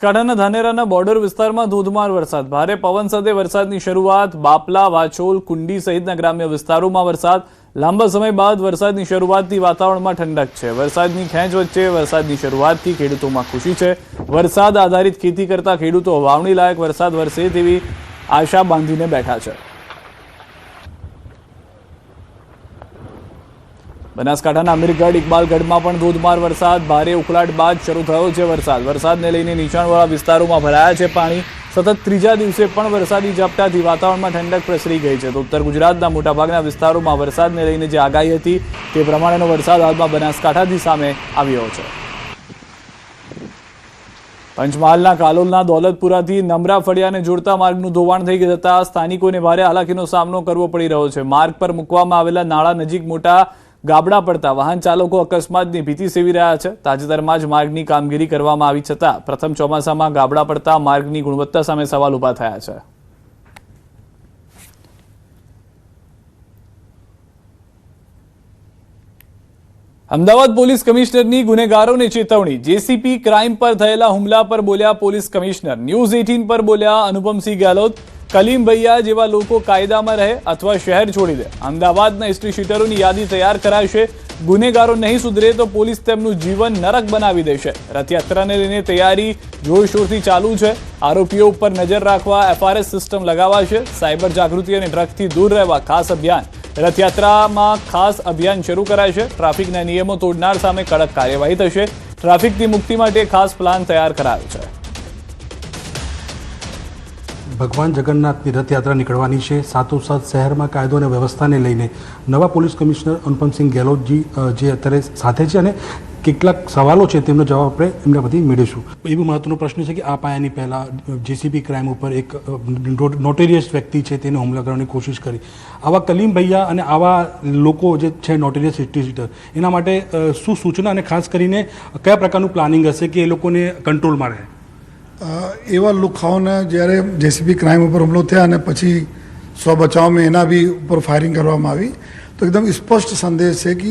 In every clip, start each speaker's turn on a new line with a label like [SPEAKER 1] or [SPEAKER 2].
[SPEAKER 1] બનાસકાંઠાના ધાનેરાના બોર્ડર વિસ્તારમાં ધોધમાર વરસાદ, ભારે પવન સાથે વરસાદની શરૂઆત, બાપલા, વાછોલ, કુંડી સહિતના ગ્રામ્ય વિસ્તારોમાં વરસાદ, લાંબા સમય બાદ વરસાદની શરૂઆતથી વાતાવરણમાં ઠંડક છે. વરસાદની ખેંચ વચ્ચે વરસાદની શરૂઆતથી ખેડૂતોમાં ખુશી છે. વરસાદ આધારિત ખેતી કરતા ખેડૂતો વાવણી લાયક વરસાદ વરસે તેવી આશા બાંધીને બેઠા છે. બનાસકાંઠાના અમીરગઢ, ઇકબાલગઢમાં પણ ધોધમાર વરસાદ, ભારે ઉકળાટ બાદ શરૂ થયો છે વરસાદ. વરસાદને લઈને નીચાણવાળા વિસ્તારોમાં ભરાયા છે પાણી. સતત ત્રીજા દિવસે પણ વરસાદી ઝાપટાથી વાતાવરણમાં ઠંડક પ્રસરી ગઈ છે. તો ઉત્તર ગુજરાતના મોટાભાગના વિસ્તારોમાં વરસાદને લઈને જે આગાહી હતી તે પ્રમાણેનો વરસાદ હાલમાં બનાસકાંઠાથી સામે આવ્યો છે. પંચમહાલના કાલોલના દોલતપુરાથી નમરા ફળિયાને જોડતા માર્ગનું ધોવાણ થઈ જતા સ્થાનિકોને ભારે હાલાકીનો સામનો કરવો પડી રહ્યો છે. માર્ગ પર મૂકવામાં આવેલા નાળા નજીક મોટા ગાબડા પડતા વાહન ચાલકો અકસ્માતની ભીતિ સેવી રહ્યા છે. તાજેતરમાં જ માર્ગની કામગીરી કરવામાં આવી છતાં પ્રથમ ચોમાસામાં ગાબડા પડતા માર્ગની ગુણવત્તા સામે સવાલ ઉભા થયા છે. અમદાવાદ પોલીસ કમિશનરની ગુનેગારોને ચેતવણી. જેસીપી ક્રાઇમ પર થયેલા હુમલા પર બોલ્યા પોલીસ કમિશનર. ન્યૂઝ 18 પર બોલ્યા અનુપમસિંહ ગેહલોત. કલીમ ભૈયા જેવા લોકો કાયદામાં રહે અથવા શહેર છોડી દે. અમદાવાદના હિસ્ટ્રી શીટરોની યાદી તૈયાર કરાશે. ગુનેગારો નહીં સુધરે તો પોલીસ તેમનું જીવન નરક બનાવી દેશે. રથયાત્રાને લઈને તૈયારી જોરશોરથી ચાલુ છે. આરોપીઓ ઉપર નજર રાખવા FRS સિસ્ટમ લગાવાશે. સાયબર જાગૃતિ અને ડ્રગથી દૂર રહેવા ખાસ અભિયાન. રથયાત્રામાં ખાસ અભિયાન શરૂ કરાશે. ટ્રાફિકના નિયમો તોડનાર સામે કડક કાર્યવાહી થશે. ટ્રાફિકથી મુક્તિ માટે ખાસ પ્લાન તૈયાર કરાયો છે.
[SPEAKER 2] ભગવાન જગન્નાથની રથયાત્રા નીકળવાની છે. સાથોસાથ શહેરમાં કાયદો અને વ્યવસ્થાને લઈને નવા પોલીસ કમિશનર અનુપમસિંહ ગેહલોતજી જે અત્યારે સાથે છે અને કેટલાક સવાલો છે તેમનો જવાબ આપણે એમના પરથી મેળવીશું. એવું મહત્વનો પ્રશ્ન છે કે આ પાયાની પહેલાં જેસીબી ક્રાઇમ ઉપર એક નોટેરિયસ વ્યક્તિ છે તેને હુમલા કરવાની કોશિશ કરી. આવા કલીમ ભૈયા અને આવા લોકો જે છે નોટેરિયસ હિસ્ટ્રી શીટર એના માટે શું સૂચના અને ખાસ કરીને કયા પ્રકારનું પ્લાનિંગ હશે કે એ લોકોને કંટ્રોલમાં રહે?
[SPEAKER 3] એવા લુખાઓને જ્યારે જેસીબી ક્રાઇમ ઉપર હુમલો થયા અને પછી સ્વ બચાવમાં એના બી ઉપર ફાયરિંગ કરવામાં આવી તો એકદમ સ્પષ્ટ સંદેશ છે કે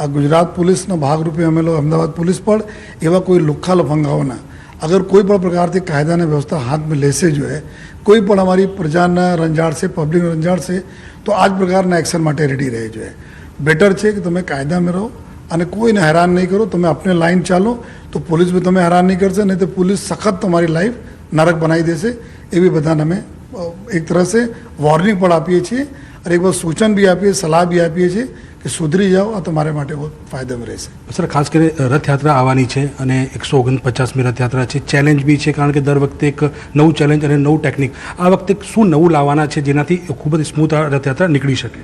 [SPEAKER 3] આ ગુજરાત પોલીસના ભાગરૂપે અમે લોકો અમદાવાદ પોલીસ પણ એવા કોઈ લુખ્ખા લફંગાઓના અગર કોઈ પણ પ્રકારથી કાયદા અને વ્યવસ્થા હાથમાં લેશે જોઈએ, કોઈ પણ અમારી પ્રજાના રંજાડશે, પબ્લિકને રંજાડશે તો આ જ પ્રકારના એક્શન માટે રેડી રહે જોઈએ. બેટર છે કે તમે કાયદામાં રહો અને કોઈને હેરાન નહીં કરો. તમે अपने લાઈન ચાલો તો પોલીસ બી તમે હેરાન નહીં કરશે, નહીં તો પોલીસ સખત તમારી લાઈફ નરક બનાવી દેશે. એવી બધાને અમે એક તરહ સે વોર્નિંગ પણ આપીએ છીએ અને એક બાર સૂચન બી આપીએ, સલાહ બી આપીએ છીએ કે સુધરી જાઓ, આ તમારે માટે બહુ ફાયદામાં રહેશે.
[SPEAKER 2] સર, ખાસ કરીને રથયાત્રા આવવાની છે અને 149મી રથયાત્રા છે. ચેલેન્જ બી છે કારણ કે દર વખતે એક નવું ચેલેન્જ અને નવું ટેકનિક. આ વખતે શું નવું લાવવાના છે જેનાથી ખૂબ જ સ્મૂથ આ રથયાત્રા નીકળી શકે?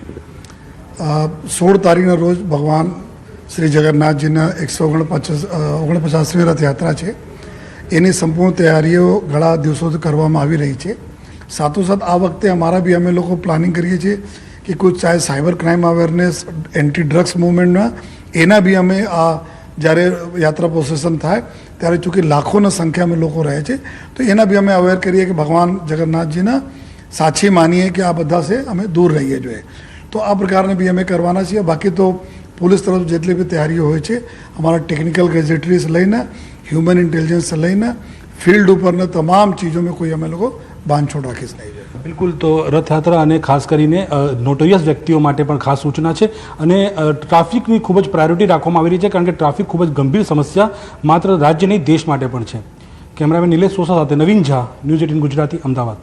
[SPEAKER 3] 16 તારીખના રોજ ભગવાન શ્રી જગન્નાથજીના 149મી રથયાત્રા છે. એની સંપૂર્ણ તૈયારીઓ ઘણા દિવસોથી કરવામાં આવી રહી છે. સાથોસાથ આ વખતે અમારા બી અમે લોકો પ્લાનિંગ કરીએ છીએ કે કોઈ ચાહે cyber crime awareness, anti drugs મૂવમેન્ટના એના બી અમે આ જ્યારે યાત્રા પ્રોસેસન થાય ત્યારે ચૂંકि લાખોના સંખ્યામાં લોકો રહે છે તો એના બી અમે અવેર કરીએ કે ભગવાન જગન્નાથજીના સાચી માનીએ કે આ બધા છે અમે દૂર રહીએ જોઈએ. તો આ પ્રકારને બી અમે કરવાના છીએ. બાકી તો પોલીસ તરફ જેટલી બી તૈયારીઓ હોય છે અમારા ટેકનિકલ ગેજેટરીઝ લઈને, હ્યુમન ઇન્ટેલિજન્સ લઈને, ફિલ્ડ ઉપરના તમામ ચીજોમાં કોઈ અમે લોકો બાંધછોડ રાખીશ નહીં.
[SPEAKER 2] બિલકુલ. તો રથયાત્રા અને ખાસ કરીને નોટોરિયસ વ્યક્તિઓ માટે પણ ખાસ સૂચના છે અને ટ્રાફિકની ખૂબ જ પ્રાયોરિટી રાખવામાં આવી રહી છે કારણ કે ટ્રાફિક ખૂબ જ ગંભીર સમસ્યા માત્ર રાજ્ય નહીં દેશ માટે પણ છે. કેમેરામેન નિલેશ સોસા સાથે નવીન ઝા, ન્યૂઝ 18 ગુજરાતી, અમદાવાદ.